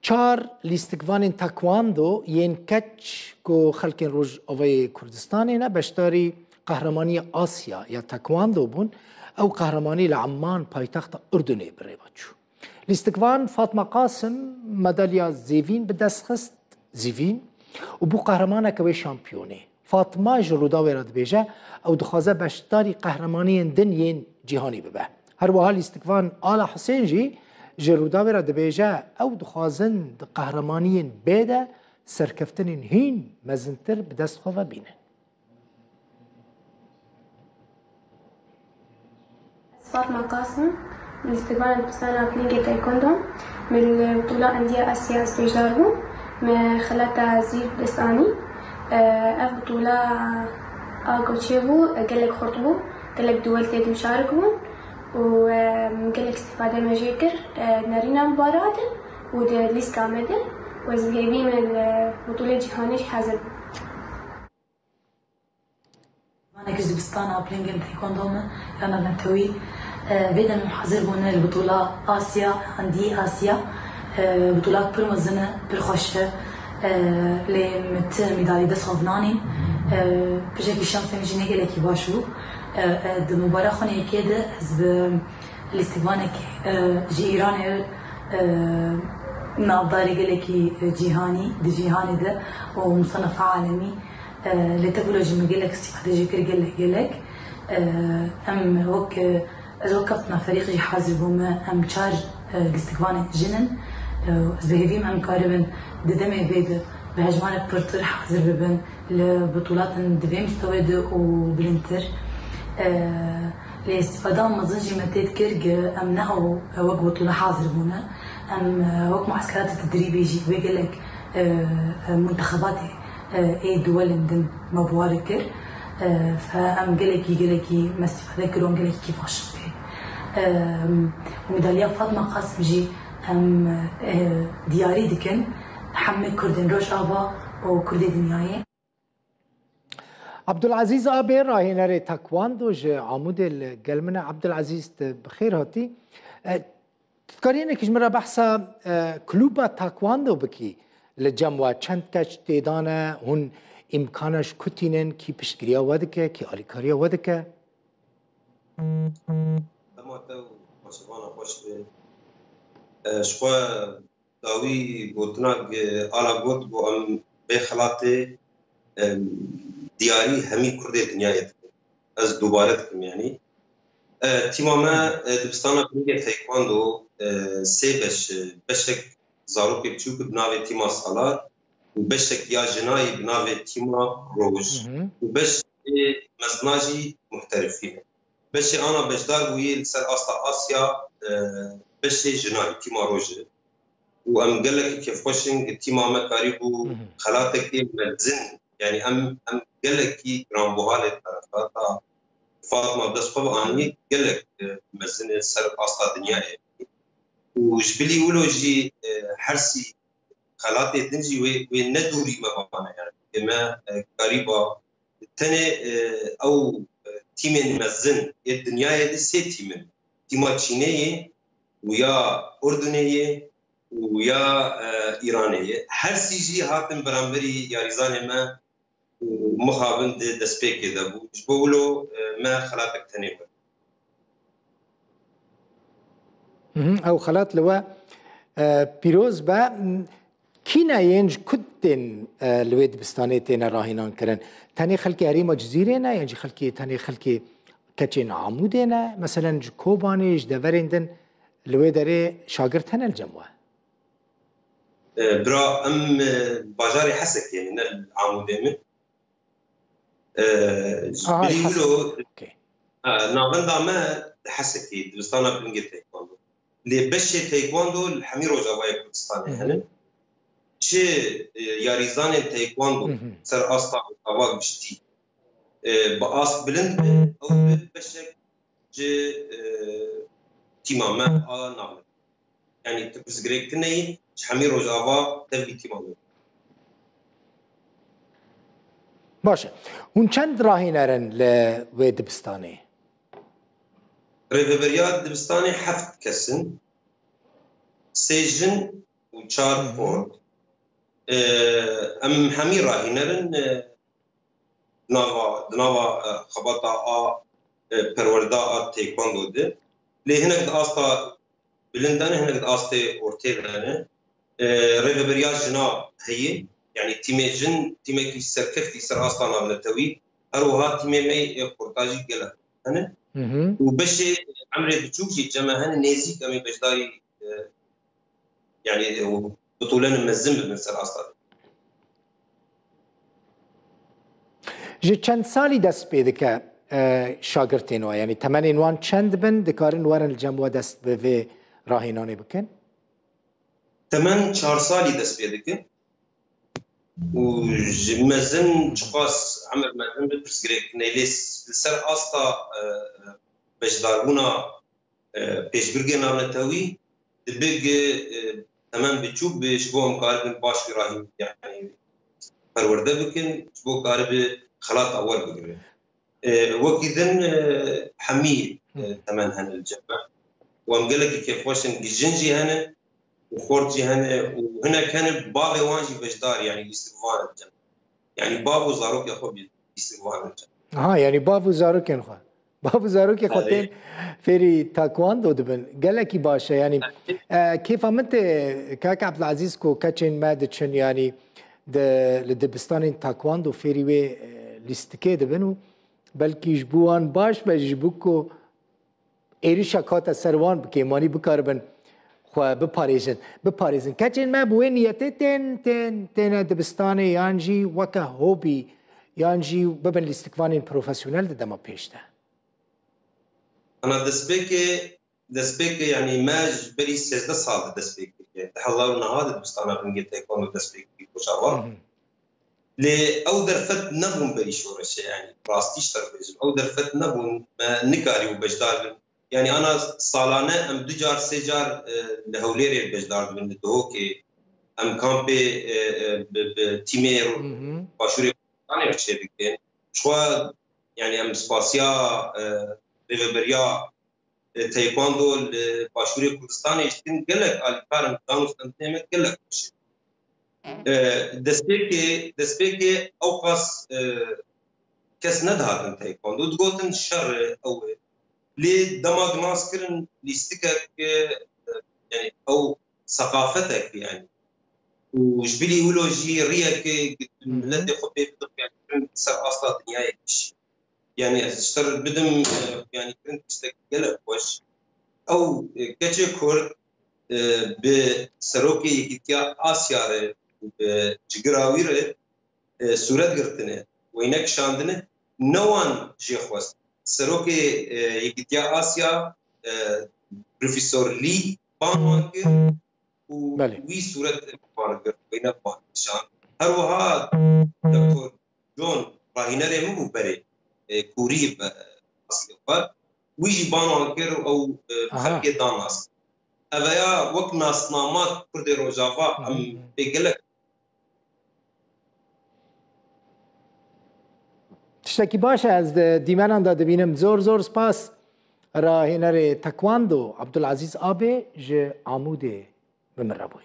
چار لیستگوان تاکواندو ین کچ کو خلکین روز اوی کردستانی نه بشتاری قهرمانی آسیا یا تاکواندو بون او قهرمانی لعمان پایتخت اردنی بری بچو لیستگوان فاطمه قاسم مدالیا زیوین بدست خست زیوین و بو قهرمانه کوی شامپیونی فاطمه جرودا ورد بیجه او دخوازه بشتاری قهرمانی دن ین جهانی ببه هر وها لیستگوان آل حسین جی جرودا ورد بیجه او دخوازن قهرمانی بیده سرکفتن هین مزنتر بدست خواه بینه فاطمة قاسم من استقبال بسنة بلينجي تايكوندو من البطولة أندية آسيا سبيجداربو من خلال زير دستاني أف بطولة آقو تشيبو قالك خرطبو قالك دول تيد مشاركبو وقالك استفادة مجيكر نارينا مباراة وده ليس كامدة وزبيبي من البطولة جهانيش حازر أنا كزبستان بلينجي تايكوندو أنا نتوي بدنا نحضر هنا البطولة آسيا عندي آسيا بطولات برمزنة برخشة لمت ميدالية دس خفناني بجاكي شانس مجيني قالك يباشو المباراة خوني كده حزب الاستقبانك جي إيراني نافضالي قالك جيهاني دي جيهاني ده ومصنف عالمي لتقولوا جمع قالك استفادة جيكر قالك أم وك وقفتنا فريق جي حازبهم أم تشارج الاستقبال جنن زبهيفيم أم كاربن ددمي بيد بهجمان برتر حازر ببن لبطولات دبي مستوى وبلنتر لاستفادة مزنجي متيت كرج أم نهو وق بطولة حاضر هنا أم وق معسكرات التدريب يجي ويقلك منتخبات أي دول ندم مبواركر فأم قلكي ما استفادة كرون قلكي كيف أشوفه وميدالية فاطمة قاسم جي أم دياري دكن حمل كردن روش آبا وكرد دنياي عبد العزيز آبي راهنري تاكواندو جي عمود القلمنة عبد العزيز بخير هاتي تذكرين كيش مرة بحثا كلوبا تاكواندو بكي لجموة چند كش تيدانا هن امكانش كتينن كي بشكريا ودكه كي آليكاريا ودكه تو مسلمان خوش شخوا داوی گوتناک آلا گوت بو ام بخلاته دیاری همی کرده دنیای از دوباره کم یعنی تیماما دبستانا کنیگه تایکواندو سه بشک زاروک بچوک بناوی تیما سالار و بشک یا جنایی بناوی تیما روش و بشک مزناجی محترفینه بشي انا بجدار بوي لسر اسيا بشي جناي تيما روجه وام قال لك كيف خوشنج تيما ما قريبو خلاتك مزن يعني ام قال لك كي جرام بوهال طرفات فاطمه بس خو اني قال لك مزن سر اسطا دنيا وجبلي ولوجي حرسي خلاتي دنجي وي ندوري ما بانا يعني كما قريبه تاني او تيمين مزن الدنيا دي سي تيما تشينية ويا أردنية ويا إيرانية هر سيجي هاتن برامبري يا ريزاني ما مخابن دسبيك دابو جبولو ما خلاتك تاني أو خلات لوا بيروز با كينا ينج كدن الويد بستاني تينا راهنان كرن تاني خلكي هريما جزيرينا ينجي خلكي تاني خلكي كتشين عمودينا مثلا كوباني جدفرندن الويد ري شاقرت هنا الجموة برا ام باجاري حسك يعني العمودين بيقولوا ناغندا ما حسكي دبستانا بلنجي تايكواندو اللي بشي تايكواندو الحميرو جواي كردستاني هنا چه یاریزان تایکواندو سر آستا آواق بشتی با آست بلند او بشک جه تیمامه آلا نامه يعني تبز گریکتنی حمی روز آوا تبی تیمامه باشه هون چند راهی نرن لوی دبستانی؟ ریوبریات دبستانی 7 کسن سیجن و 4 فورد ام همي راهينرن ناوا خبطا پروردا تايكوندو ده لي هناك استا بلندان هناك استا اورتيغان ريفبرياج جنا هي يعني تيمي سركفتي سر استا من التوي اروها تيمي مي قرطاجي قلا انا وبش عمري بتشوفي جماعه نيزي كمي بجداري يعني بطولان مزم من سر استا جي چند سالی دست پیدا که شاگردین و یعنی تمنین وان چند بن دکارن ورن الجمع دست به راهینانی بکن؟ تمن 4 سالی دست پیدا که و مزن چقاس عمر مزن بپرسگره نیلیس سر آستا بجداربونا پیشبرگه نامنتاوی دبیگ تمن بچوب بشبو امکار بن باش راهین يعني پرورده بکن شبو کارب خلاط اول بگره وكذن حمي تمن هن الجبه وامقلك كيف واشن الجنجي هنا وخورجي هنا وهنا كان بابي وانجي بجدار يعني يستقبال الجنة يعني بابو زاروك يا خوب يستقبال الجنة يعني بابو زاروك ينخوا بابو زاروك يا خوتين فيري تايكواندو دبن قالك باشا يعني كيف عملت كاك عبد العزيز كو كاتشين مادتشن يعني لدبستان تايكواندو فيري وي ليستكي دبنو بلکه جبوان باش به جبوکو ایری شکات سروان بکیمانی بکاربن خو بپاریزن کچین ما بوی نیته تن دبستانی یانجی وکه هوبی یانجی ببن لیستکوانین پروفیسیونل دما پیشته انا دسبيك يعني ما جبري 16 سال دسبيك تحضرنا هذا دبستانا بنجي تكون دسبيك بوشاوا لي او درفت نبون بريشورش يعني راستيش تربيز او درفت نبون نكاري وبجدار يعني انا صالانه ام دجار سجار لهوليري بجدار من دوكي ام كامبي بتيمير باشوري انا بتشبكين شو يعني ام سباسيا ريفبريا تايكوندو باشوري كردستان يشتين قالك الكارم كانوا استنتمت قالك دسبيكي اوقاس كاس ندهاتن تايكوندو تقولتن الشر اول لي دماغ ماسكرن ليستكك يعني او ثقافتك يعني وجبلي يولوجي ريك الذي خبي بدك يعني سر اصلا دنيا يعني اشتر بدم يعني كنت تشتغل وش او كاتشي كورد بسروكي يكتيا اسيا بجراوير صورت گرتنه وينك شاندنه نوان جيخواست سروكي يكتيا اسيا بروفيسور لي بانوانكر وي صورت بانوانكر وينك بانشان هروها دكتور جون راهينري مو بري كوري اصلا ويجي بانوانكر او خلقي داناس اویا وقت ناسنامات کرد روجاوا ام بگلک تشتكي باشا از دیمنان داده بینم زور سپاس راهنر تايكواندو عبد العزيز آبی ج عمود بمربوی